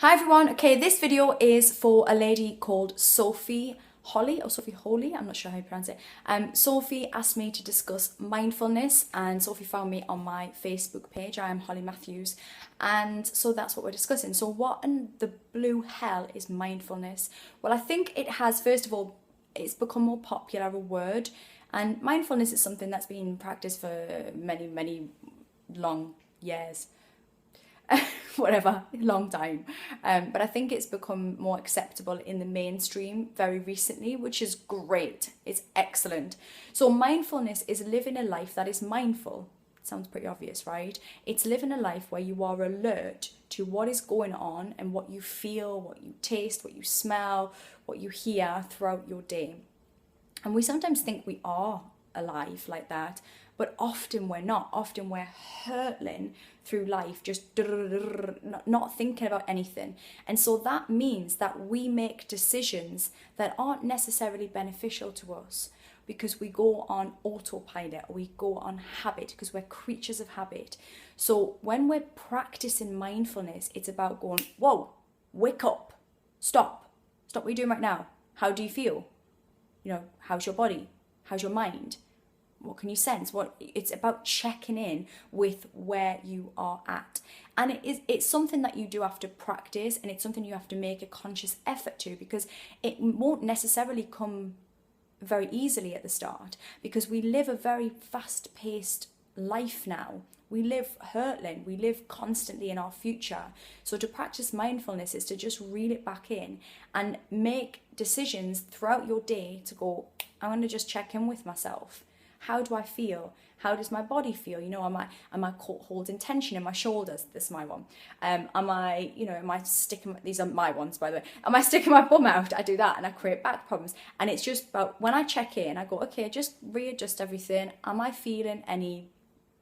Hi everyone, okay, this video is for a lady called Sophie Holly, or Sophie Holy, I'm not sure how you pronounce it. Sophie asked me to discuss mindfulness, and Sophie found me on my Facebook page. I am Holly Matthews, and so that's what we're discussing. So what in the blue hell is mindfulness? Well, I think it has, first of all, it's become more popular a word, and mindfulness is something that's been practiced for many long years. Whatever, long time. But I think it's become more acceptable in the mainstream very recently, which is great. It's excellent. So mindfulness is living a life that is mindful. Sounds pretty obvious, right? It's living a life where you are alert to what is going on and what you feel, what you taste, what you smell, what you hear throughout your day. And we sometimes think we are alive like that, but often we're not. Often we're hurtling through life, just not thinking about anything. And so that means that we make decisions that aren't necessarily beneficial to us because we go on autopilot, or we go on habit because we're creatures of habit. So when we're practicing mindfulness, it's about going, whoa, wake up, stop what you're doing right now. How do you feel? How's your body? How's your mind? What can you sense? It's about checking in with where you are at. And it's something that you do have to practice, and it's something you have to make a conscious effort to, because it won't necessarily come very easily at the start, because we live a very fast-paced life now. We live hurtling, we live constantly in our future. So to practice mindfulness is to just reel it back in and make decisions throughout your day to go, I'm going to just check in with myself. How do I feel? How does my body feel? Am I holding tension in my shoulders? This is my one. Am I sticking, these are my ones, by the way. Am I sticking my bum out? I do that and I create back problems. And it's just about, when I check in, I go, okay, just readjust everything. Am I feeling any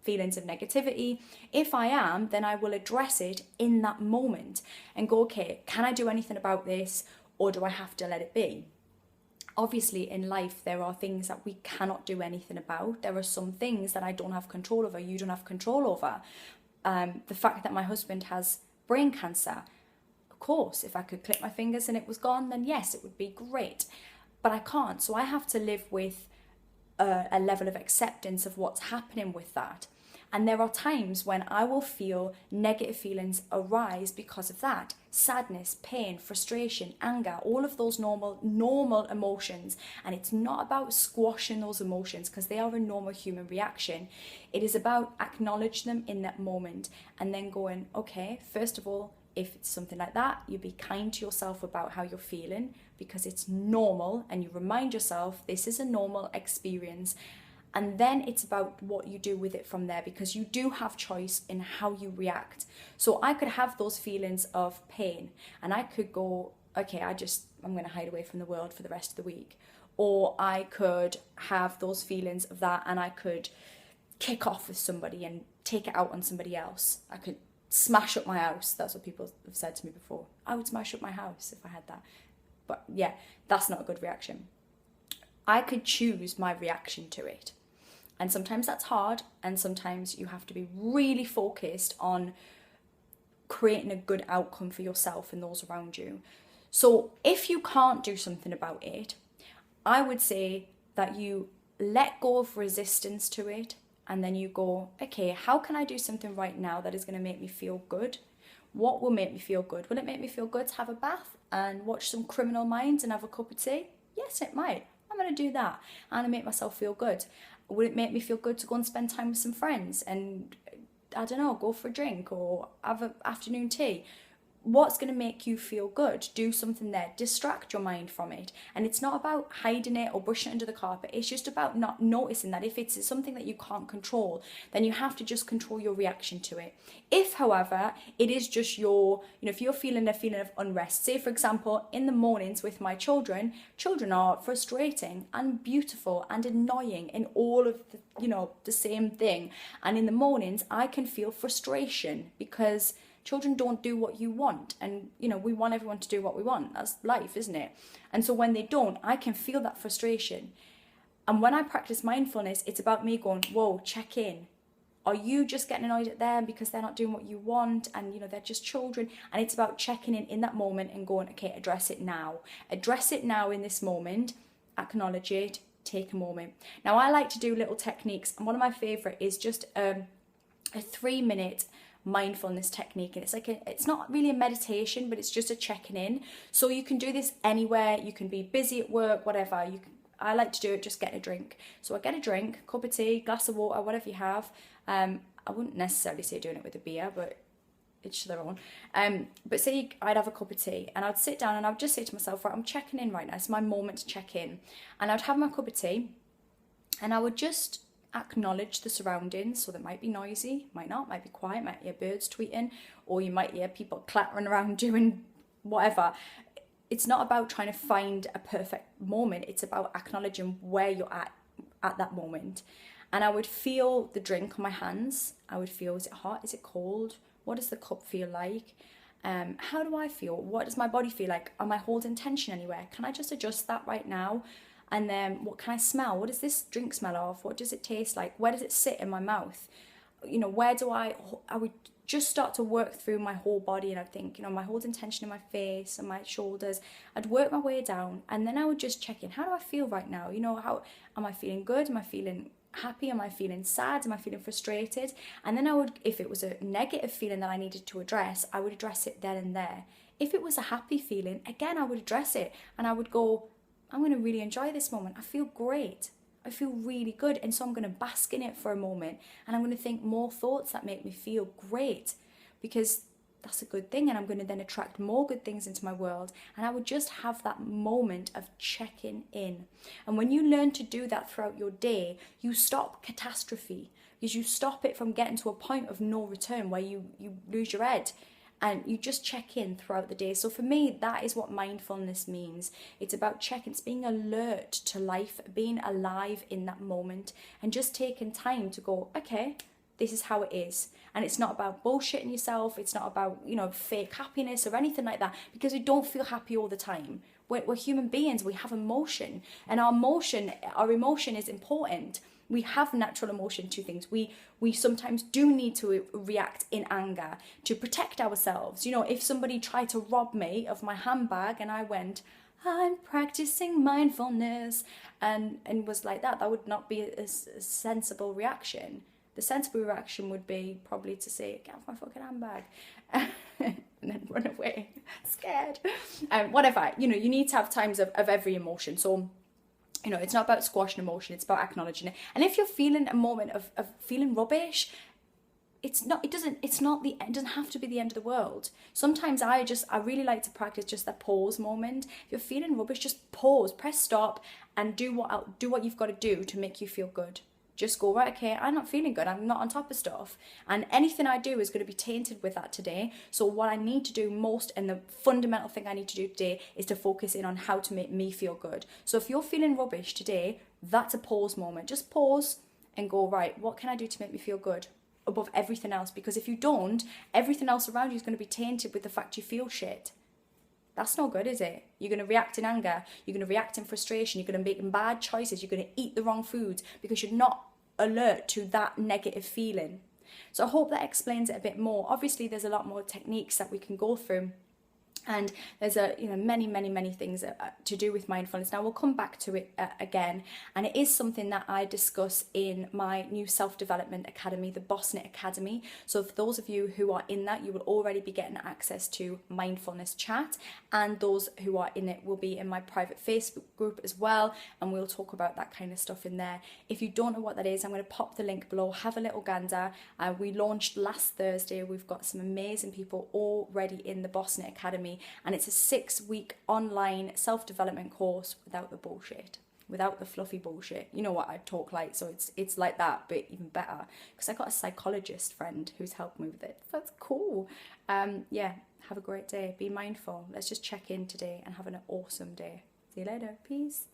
feelings of negativity? If I am, then I will address it in that moment and go, okay, can I do anything about this, or do I have to let it be? Obviously, in life, there are things that we cannot do anything about. There are some things that I don't have control over, you don't have control over. The fact that my husband has brain cancer, of course, if I could click my fingers and it was gone, then yes, it would be great. But I can't, so I have to live with a level of acceptance of what's happening with that. And there are times when I will feel negative feelings arise because of that. Sadness, pain, frustration, anger, all of those normal emotions. And it's not about squashing those emotions, because they are a normal human reaction. It is about acknowledging them in that moment and then going, okay, first of all, if it's something like that, you be kind to yourself about how you're feeling, because it's normal, and you remind yourself this is a normal experience. And then it's about what you do with it from there, because you do have choice in how you react. So I could have those feelings of pain and I could go, okay, I'm going to hide away from the world for the rest of the week. Or I could have those feelings of that and I could kick off with somebody and take it out on somebody else. I could smash up my house. That's what people have said to me before. I would smash up my house if I had that. But yeah, that's not a good reaction. I could choose my reaction to it. And sometimes that's hard, and sometimes you have to be really focused on creating a good outcome for yourself and those around you. So if you can't do something about it, I would say that you let go of resistance to it, and then you go, okay, how can I do something right now that is going to make me feel good? What will make me feel good? Will it make me feel good to have a bath and watch some Criminal Minds and have a cup of tea? Yes, it might. I'm going to do that and make myself feel good. Would it make me feel good to go and spend time with some friends and, I don't know, go for a drink or have an afternoon tea? What's going to make you feel good? Do something there. Distract your mind from it. And it's not about hiding it or brushing it under the carpet. It's just about not noticing that if it's something that you can't control, then you have to just control your reaction to it. If, however, it is just if you're feeling a feeling of unrest, say, for example, in the mornings with my children are frustrating and beautiful and annoying in all of the same thing. And in the mornings, I can feel frustration because children don't do what you want, and we want everyone to do what we want. That's life, isn't it? And so when they don't, I can feel that frustration. And when I practice mindfulness, it's about me going, whoa, check in. Are you just getting annoyed at them because they're not doing what you want, and they're just children? And it's about checking in that moment and going, okay, address it now. Address it now in this moment, acknowledge it, take a moment. Now I like to do little techniques, and one of my favorite is just a 3-minute mindfulness technique, and it's not really a meditation, but it's just a checking in. So you can do this anywhere. You can be busy at work, whatever. I like to do it just getting a drink. So I get a drink, cup of tea, glass of water, whatever you have. I wouldn't necessarily say doing it with a beer, but each their own. But say I'd have a cup of tea, and I'd sit down and I'd just say to myself, right, I'm checking in right now. It's my moment to check in. And I'd have my cup of tea, and I would just acknowledge the surroundings. So that might be noisy, might be quiet, might hear birds tweeting, or you might hear people clattering around doing whatever. It's not about trying to find a perfect moment. It's about acknowledging where you're at that moment. And I would feel the drink on my hands. I would feel, is it hot? Is it cold? What does the cup feel like? How do I feel? What does my body feel like? Am I holding tension anywhere? Can I just adjust that right now? And then what can I smell? What does this drink smell of? What does it taste like? Where does it sit in my mouth? Where do I would just start to work through my whole body, and I'd think, am I holding tension in my face and my shoulders? I'd work my way down, and then I would just check in. How do I feel right now? How am I feeling good? Am I feeling happy? Am I feeling sad? Am I feeling frustrated? And then I would, if it was a negative feeling that I needed to address, I would address it then and there. If it was a happy feeling, again, I would address it, and I would go, I'm going to really enjoy this moment. I feel great. I feel really good, and so I'm going to bask in it for a moment, and I'm going to think more thoughts that make me feel great, because that's a good thing, and I'm going to then attract more good things into my world. And I would just have that moment of checking in. And when you learn to do that throughout your day, you stop catastrophe, because you stop it from getting to a point of no return where you lose your head. And you just check in throughout the day. So for me, that is what mindfulness means. It's about checking, it's being alert to life, being alive in that moment, and just taking time to go, okay, this is how it is. And it's not about bullshitting yourself. It's not about, fake happiness or anything like that, because we don't feel happy all the time. We're human beings. We have emotion, and our emotion is important. We have natural emotion to things. We sometimes do need to react in anger to protect ourselves. If somebody tried to rob me of my handbag and I went, I'm practicing mindfulness, and was like that would not be a sensible reaction. The sensible reaction would be probably to say, get off my fucking handbag, and then run away, scared. Whatever, you need to have times of every emotion. So, it's not about squashing emotion, it's about acknowledging it. And if you're feeling a moment of feeling rubbish, it doesn't have to be the end of the world. Sometimes I really like to practice just that pause moment. If you're feeling rubbish, just pause, press stop, and do what you've got to do to make you feel good. Just go, right, okay, I'm not feeling good, I'm not on top of stuff, and anything I do is going to be tainted with that today. So what I need to do most, and the fundamental thing I need to do today, is to focus in on how to make me feel good. So if you're feeling rubbish today, that's a pause moment. Just pause and go, right, what can I do to make me feel good above everything else? Because if you don't, everything else around you is going to be tainted with the fact you feel shit. That's not good, is it? You're going to react in anger, you're going to react in frustration, you're going to make bad choices, you're going to eat the wrong foods because you're not alert to that negative feeling. So I hope that explains it a bit more. Obviously, there's a lot more techniques that we can go through, and there's many things to do with mindfulness. Now we'll come back to it again, and it is something that I discuss in my new self-development academy, the BossNet Academy. So for those of you who are in that, you will already be getting access to mindfulness chat, and those who are in it will be in my private Facebook group as well, and we'll talk about that kind of stuff in there. If you don't know what that is, I'm going to pop the link below. Have a little gander. We launched last Thursday. We've got some amazing people already in the BossNet Academy, and it's a 6-week online self-development course without the bullshit, without the fluffy bullshit. You know what I talk like, so it's like that, but even better, because I got a psychologist friend who's helped me with it. That's cool. Yeah, have a great day. Be mindful. Let's just check in today and have an awesome day. See you later. Peace.